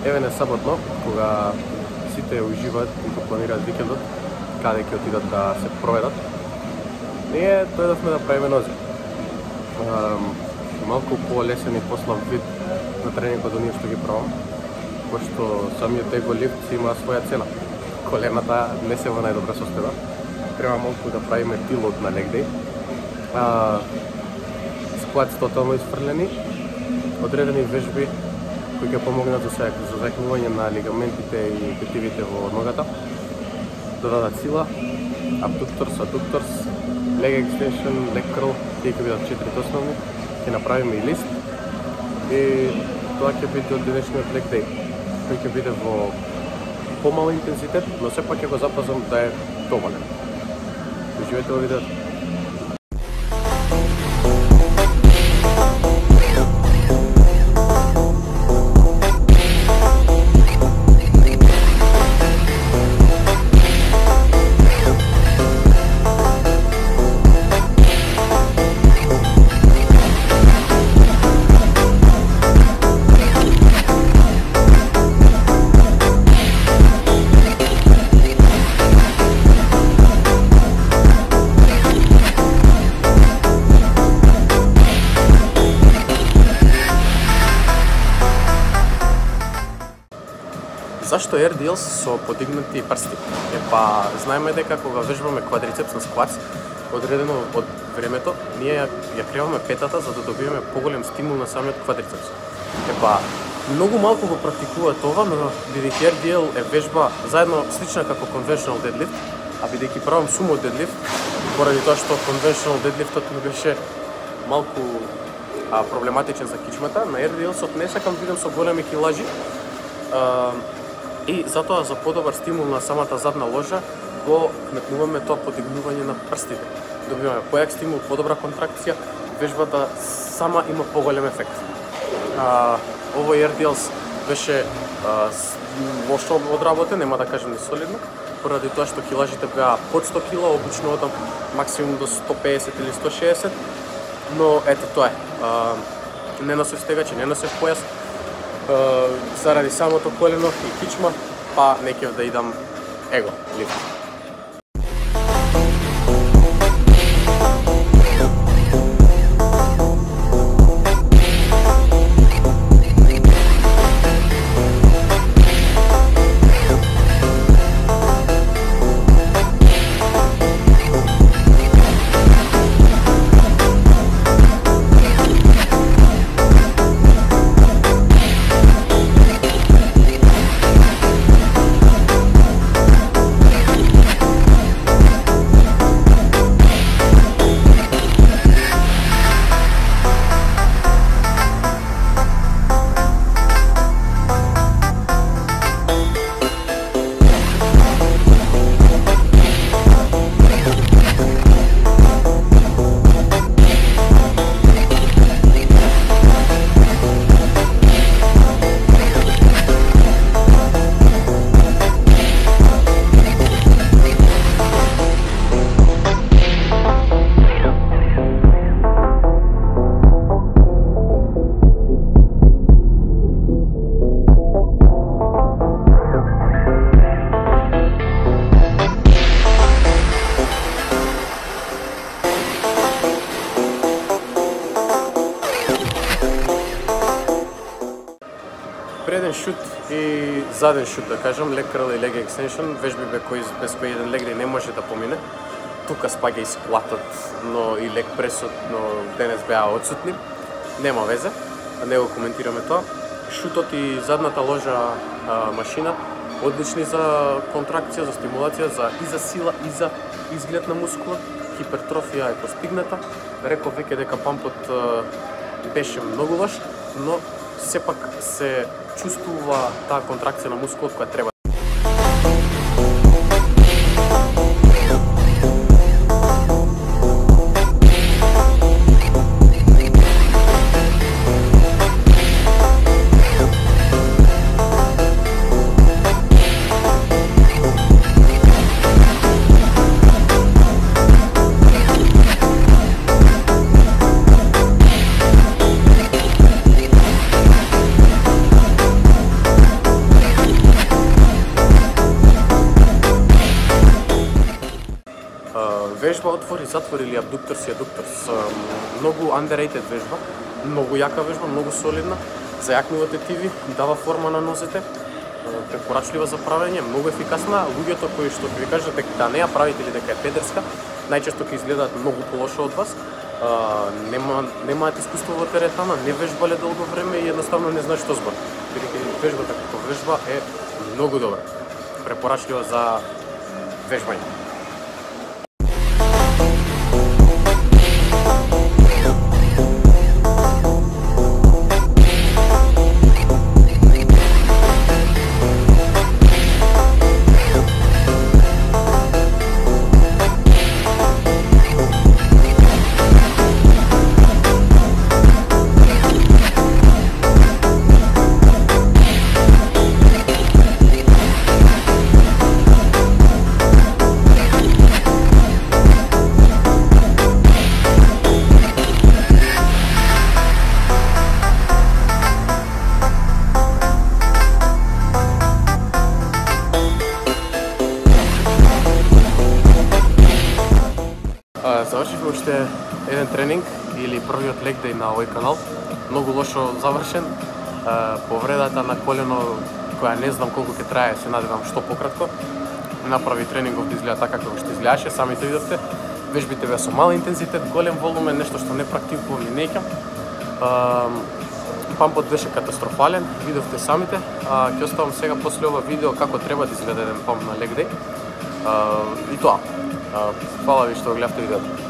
Еве не саботно, кога сите уживаат и го планираат викендот, каде ќе отидат да се проведат, ние дојдовме да правиме нозе. Малку по-лесен и послаб вид на тренингот од ние што ги правам, пошто самиот его лифт си има своја цена. Колената не се во најдобра состојба. Треба малку да правиме тилот на легдей. Склад тотално изфрлени, одредени вежби кои ќе помогнат за закнување на лигаментите и тетивите во ногата, да дадат сила, абдукторс, аддукторс, leg extension, leg curl, тие ќе бидат 4 основни, ќе направиме и лист и тоа ќе биде од денешниот leg day, кој ќе биде во помал интензитет, но сепак ќе го запазам да е доволен. Уживајте во видеото. Зашто RDLs со подигнати прсти? Знаеме дека кога вежбаме квадрицепс на сквац, одредено од времето, ние ја креваме петата за да добиеме поголем стимул на самиот квадрицепс. Многу малку го практикуваат ова, но бидејќи RDL е вежба заедно слична како conventional deadlift, а бидејќи правам сумо deadlift, поради тоа што conventional deadliftот ми беше малку проблематичен за кичмата, на RDL-сот не сакам да идам со големи килажи, и затоа за подобар стимул на самата задна ложа го вметнуваме тоа подигнување на прстите. Добиваме појак стимул, подобра контракција, вежбата сама има поголем ефект. Овој RDLs беше лошо одработен, нема да кажем не солидно, поради тоа што килажите беа под 100 кила, обично одам максимум до 150 или 160, но ето тоа е. Не носев стегачи, не носев појас, заради самото колено и кичма, па не ќе да идам его лифт. Преден шут и заден шут, да кажам, leg curl и leg extension, вежби без кои еден leg day не може да помине. Тука спаѓа и склатот, но и leg пресот, но денес беа отсутни. Нема везе, не го коментираме тоа. Шутот и задната ложа машина одлични за контракција, за стимулација, и за сила, и за изглед на мускулот. Хипертрофија е постигната. Реков веќе дека пампот беше многу лош, но сепак се чувствува таа контракција на мускулот која треба. вежба отвори, затвори или абдукторс и аддукторс. Многу underrated вежба, многу јака вежба, многу солидна, за јакни тетиви, дава форма на нозете, препорачлива за правење, многу ефикасна. Луѓето кои што ќе ви кажат дека да не ја правите или дека е педерска, најчесто ќе изгледаат многу полошо од вас. Немаат искуство во теретана, не вежбале долго време и едноставно не знаат што збор. Бидејќи вежбата како вежба е многу добра, препорачлива за вежбање. Завршивме уште еден тренинг или првиот лег дей на овој канал. Многу лошо завршен. Повредата на колено, која не знам колку ќе трае, се надевам што пократко. Направи тренингов да изгледа така како што изгледаше, самите видовте. Вежбите беа со мал интензитет, голем волумен, нешто што не практикувам и неќам. Пампот беше катастрофален, видовте самите. Ќе оставам сега после ова видео како треба да изгледа еден памп на лег дей. И тоа. Фала ви што гледавте видеото.